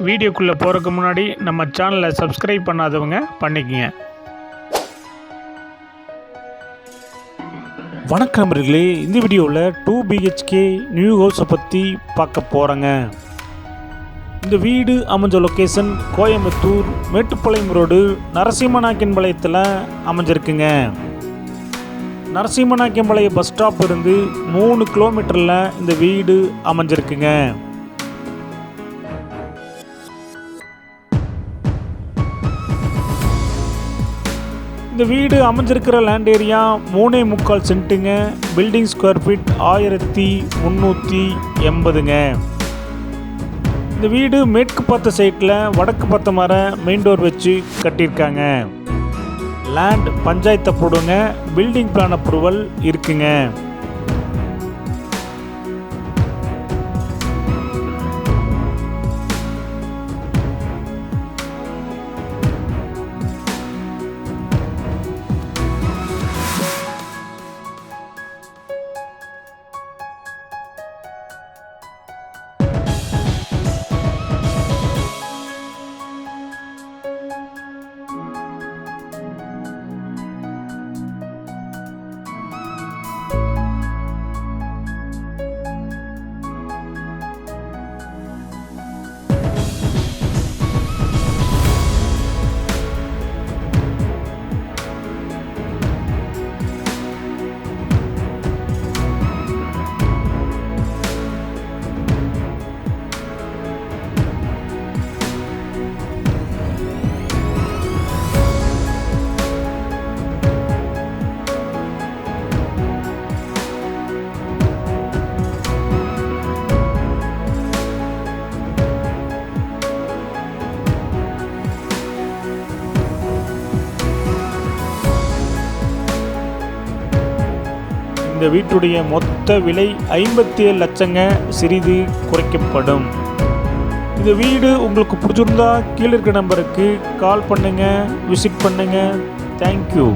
வீடியோக்குள்ளே போகிறதுக்கு முன்னாடி நம்ம சேனலை சப்ஸ்கிரைப் பண்ணாதவங்க பண்ணிக்கங்க. வணக்கம் நண்பர்களே, இந்த வீடியோவில் 2 BHK நியூ ஹவுஸை பற்றி பார்க்க போகிறேங்க. இந்த வீடு அமைஞ்ச லொக்கேஷன் கோயம்புத்தூர் மேட்டுப்பாளையம் ரோடு நரசிம்மநாயக்கன்பாளையத்தில் அமைஞ்சிருக்குங்க. நரசிம்மநாயக்கன்பாளையம் பஸ் ஸ்டாப் இருந்து 3 கிலோமீட்டரில் இந்த வீடு அமைஞ்சிருக்குங்க. இந்த வீடு அமைஞ்சிருக்கிற லேண்ட் ஏரியா 3.25 சென்ட்டுங்க. பில்டிங் ஸ்கொயர் ஃபீட் 1380ங்க. இந்த வீடு மேற்கு பார்த்த சைட்டில் வடக்கு பார்த்த மர மெயின் டோர் வச்சு கட்டியிருக்காங்க. லேண்ட் பஞ்சாயத்து அப்ரூவ்டுங்க. பில்டிங் பிளான் அப்ரூவல் இருக்குங்க. இந்த வீட்டுடைய மொத்த விலை 57 லட்சங்க. சிறிது குறைக்கப்படும். இந்த வீடு உங்களுக்கு பிடிச்சிருந்தா கீழே இருக்க நம்பருக்கு கால் பண்ணுங்க, விசிட் பண்ணுங்க. தேங்க்யூ.